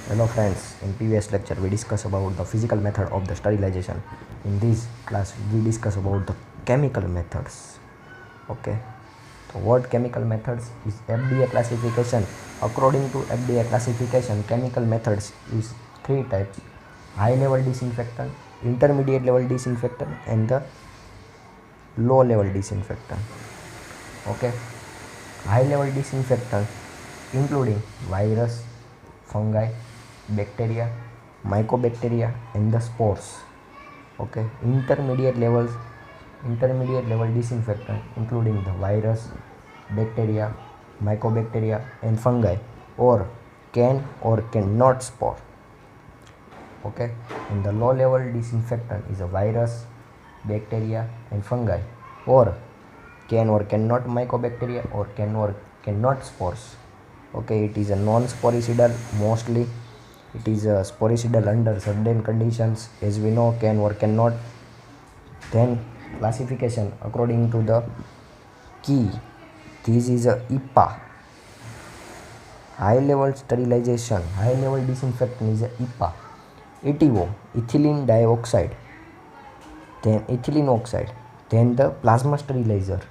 Hello friends, in previous lecture we discussed about the physical method of the sterilization. In this class we discuss about the chemical methods. Okay, so what chemical methods is FDA classification. According to FDA classification, chemical methods is three types: high level disinfectant, intermediate level disinfectant, and the low level disinfectant. Okay, high level disinfectant including virus, fungi, bacteria, mycobacteria, and the spores. Okay, intermediate level disinfectant including the virus, bacteria, mycobacteria, and fungi, or cannot spore. Okay, and the low level disinfectant is a virus, bacteria, and fungi, or cannot mycobacteria, or cannot spores. Okay, it is a non-sporicidal. Mostly it is a sporicidal under certain conditions, as we know, can or cannot. Then classification according to the key. This is a EPA. High level sterilization, high level disinfectant is a EPA. ETO, ethylene dioxide, then ethylene oxide, then the plasma sterilizer,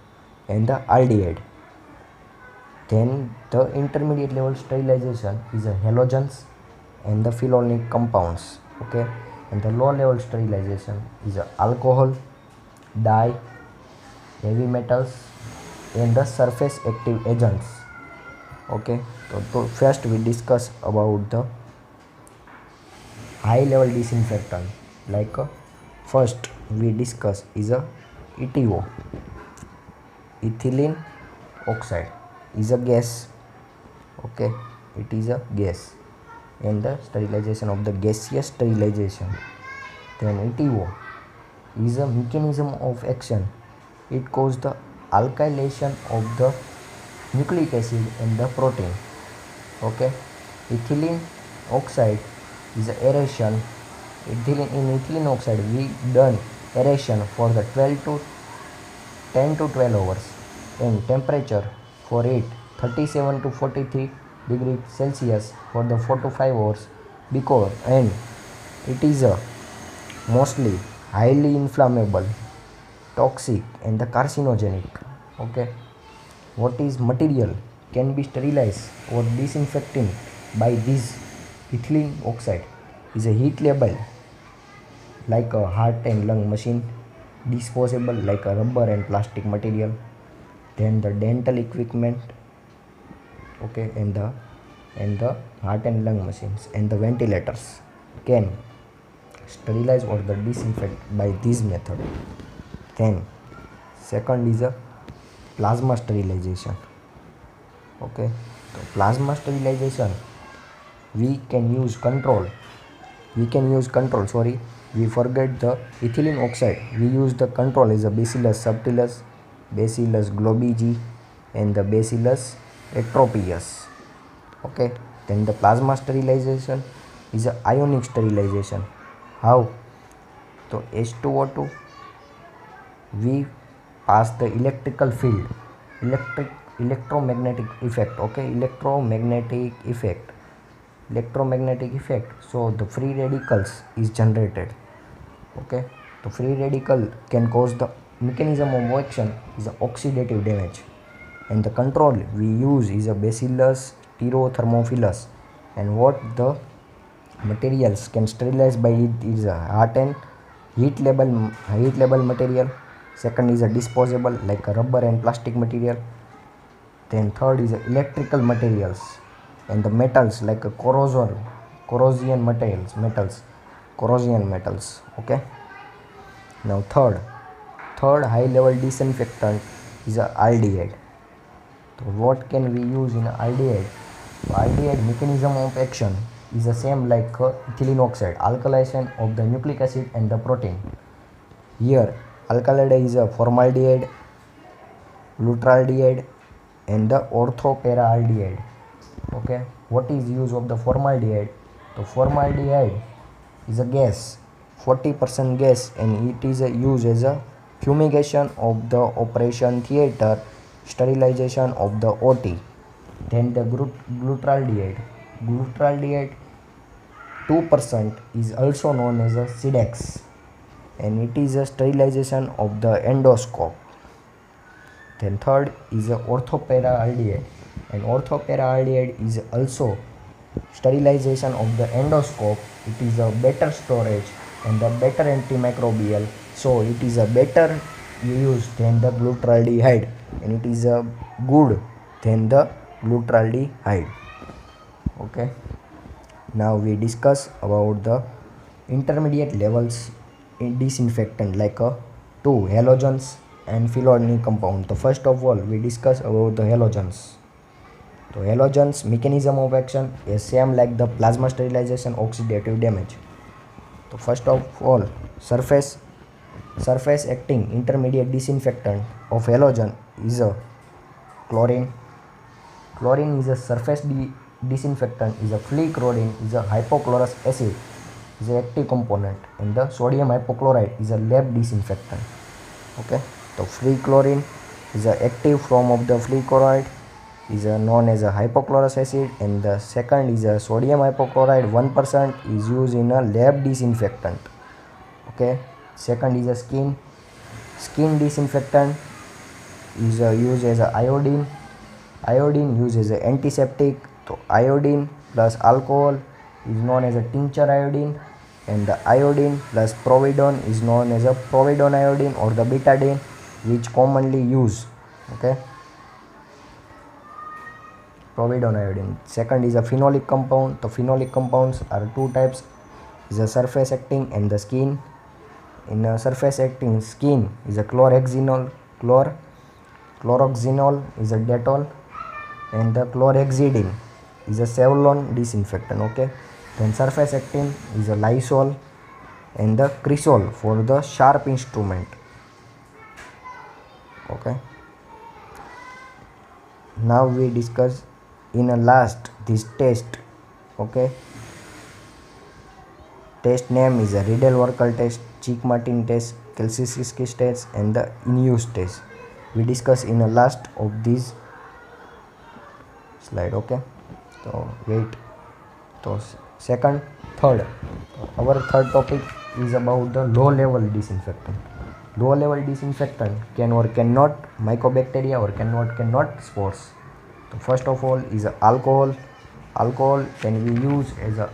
and the aldehyde. Then the intermediate level sterilization is a halogens and the phenolic compounds. Okay, and the low level sterilization is a alcohol, dye, heavy metals, and the surface active agents. Okay, so first we discuss about the high level disinfectant. Like first we discuss is a ETO, ethylene oxide is a gas. Okay, it is a gas, and the sterilization of the gaseous sterilization. Then ETO is a mechanism of action. It causes the alkylation of the nucleic acid and the protein. Okay, ethylene oxide is a aeration. In ethylene oxide we done aeration for the 10 to 12 hours, and temperature for it 37 to 43 degrees Celsius for the 4 to 5 hours, because and it is a mostly highly inflammable, toxic, and the carcinogenic. Okay, what is material can be sterilized or disinfecting by this ethylene oxide is a heat label like a heart and lung machine, disposable like a rubber and plastic material, then the dental equipment. Okay, and the heart and lung machines and the ventilators can sterilize or the disinfect by this method. Then second is a plasma sterilization. Okay, so plasma sterilization we can use control sorry, we forget the ethylene oxide. We use the control is a Bacillus subtilis, Bacillus globigi, and the Bacillus atropius. Okay, then the plasma sterilization is a ionic sterilization. How? So H2O2 we pass the electrical field, electromagnetic effect. Okay, electromagnetic effect, so the free radicals is generated. Okay, the free radical can cause the mechanism of action is a oxidative damage, and the control we use is a Bacillus styrothermophilus. And what the materials can sterilize by it is a hot and heat label material. Second is a disposable like a rubber and plastic material. Then third is electrical materials and the metals like a corrosion metals. Okay, now third high level disinfectant is a aldehyde. So what can we use in aldehyde? So aldehyde mechanism of action is the same like ethylene oxide, alkylation of the nucleic acid and the protein. Here alkaloide is a formaldehyde, glutaraldehyde, and the orthoparaaldehyde. Okay, what is use of the formaldehyde? The formaldehyde is a gas, 40% gas, and it is used as a fumigation of the operation theatre, sterilization of the OT. Then the glutaraldehyde 2% is also known as a SIDEX, and it is a sterilization of the endoscope. Then third is a orthoparaaldehyde, and orthoparaaldehyde is also sterilization of the endoscope. It is a better storage and the better antimicrobial, so it is a better use than the glutaraldehyde, and it is a good than the glutaraldehyde. Okay, now we discuss about the intermediate levels in disinfectant like 2 halogens and phenolphthalein compound. So first of all we discuss about the halogens. So halogens mechanism of action is same like the plasma sterilization, oxidative damage. So first of all, surface acting intermediate disinfectant of halogen is a chlorine. Chlorine is a surface disinfectant, is a free chlorine is a hypochlorous acid, is an active component, and the sodium hypochlorite is a lab disinfectant. Okay, so free chlorine is an active form of the free chloride, is known as a hypochlorous acid, and the second is a sodium hypochlorite 1% is used in a lab disinfectant. Okay, second is a skin disinfectant is used as a iodine used as an antiseptic. So iodine plus alcohol is known as a tincture iodine, and the iodine plus providone is known as a providone iodine or the betadine, which commonly used. Okay, providone iodine. Second is a phenolic compound. The phenolic compounds are two types, is a surface acting and the skin. In a surface acting, skin is a chlorhexidine is a Dettol, and the chlorhexidine is a Savlon disinfectant. Okay, then surface acting is a Lysol and the Crisol for the sharp instrument. Okay, now we discuss in a last this test. Okay, test name is a Riedel-Werkle test, Chick-Martin test, Kelsey-Siskin test, and the in-use test. We discuss in a last of this slide. Okay, so wait. So third our third topic is about the low level disinfectant. Low level disinfectant can or cannot mycobacteria or cannot spores. So first of all is alcohol can be used as a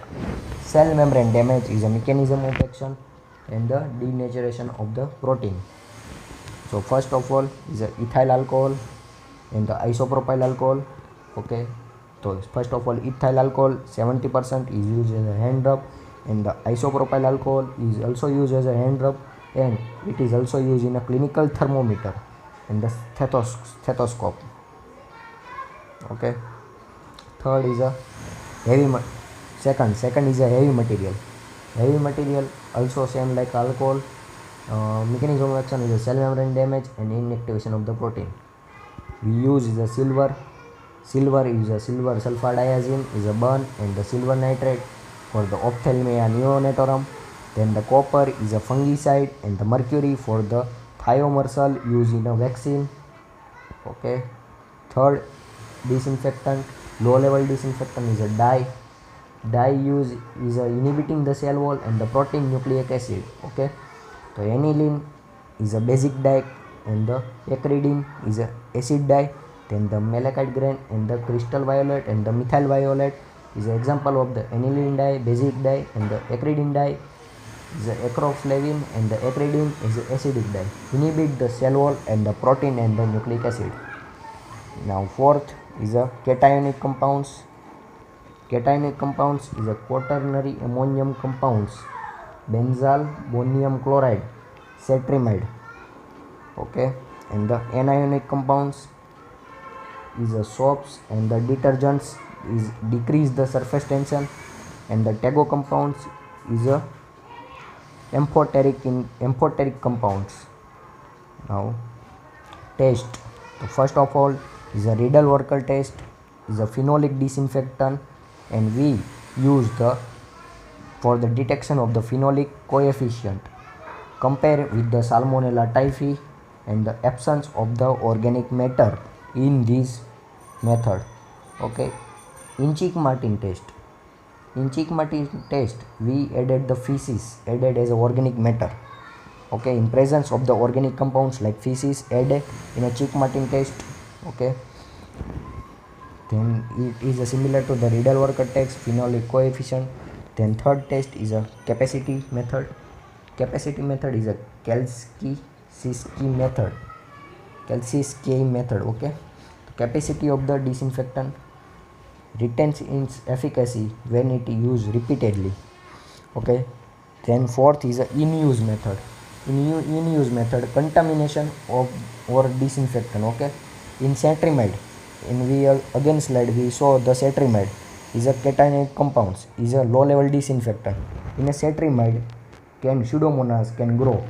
cell membrane damage, is a mechanism of action and the denaturation of the protein. So first of all is ethyl alcohol and the isopropyl alcohol. Okay, so first of all ethyl alcohol 70% is used as a hand rub, and the isopropyl alcohol is also used as a hand rub, and it is also used in a clinical thermometer and the stethoscope. Okay, third is a second is a heavy material also same like alcohol. Mechanism of action is a cell membrane damage and inactivation of the protein. We use is a silver is a silver sulfadiazine is a burn, and the silver nitrate for the ophthalmia neonatorum. Then the copper is a fungicide, and the mercury for the thiomersal used in a vaccine. Okay, third disinfectant, low level disinfectant is a dye use is a inhibiting the cell wall and the protein nucleic acid. Okay, so aniline is a basic dye, and the acridine is a acid dye. Then the malachite grain and the crystal violet and the methyl violet is an example of the aniline dye, basic dye, and the acridine dye is the acroflavine, and the acridine is the acidic dye. Inhibit the cell wall and the protein and the nucleic acid. Now fourth is a cationic compounds. Cationic compounds is a quaternary ammonium compounds, benzyl ammonium chloride, cetrimide. Okay, and the anionic compounds is a soaps and the detergents is decrease the surface tension, and the tago compounds is a amphoteric compounds. Now test. So first of all is a Riedel-Werkle test, is a phenolic disinfectant, and we use for the detection of the phenolic coefficient. Compare with the Salmonella typhi and the absence of the organic matter in this method. Okay, in Chick-Martin test, In Cheek-Martin test, we added the feces added as organic matter. Okay, in presence of the organic compounds like feces added in a Cheek-Martin test. Okay, then it is similar to the Riedel-Walker test, phenolic coefficient. Then third test is a capacity method. Capacity method is a Kalski-Siski method. Kalski method. Okay, the capacity of the disinfectant retains its efficacy when it is used repeatedly. Okay, then fourth is a in-use method. In-use method, contamination of or disinfectant. Okay, in cetrimide, in we again slide we saw the cetrimide is a cationic compounds, is a low level disinfectant. In a cetrimide, can pseudomonas can grow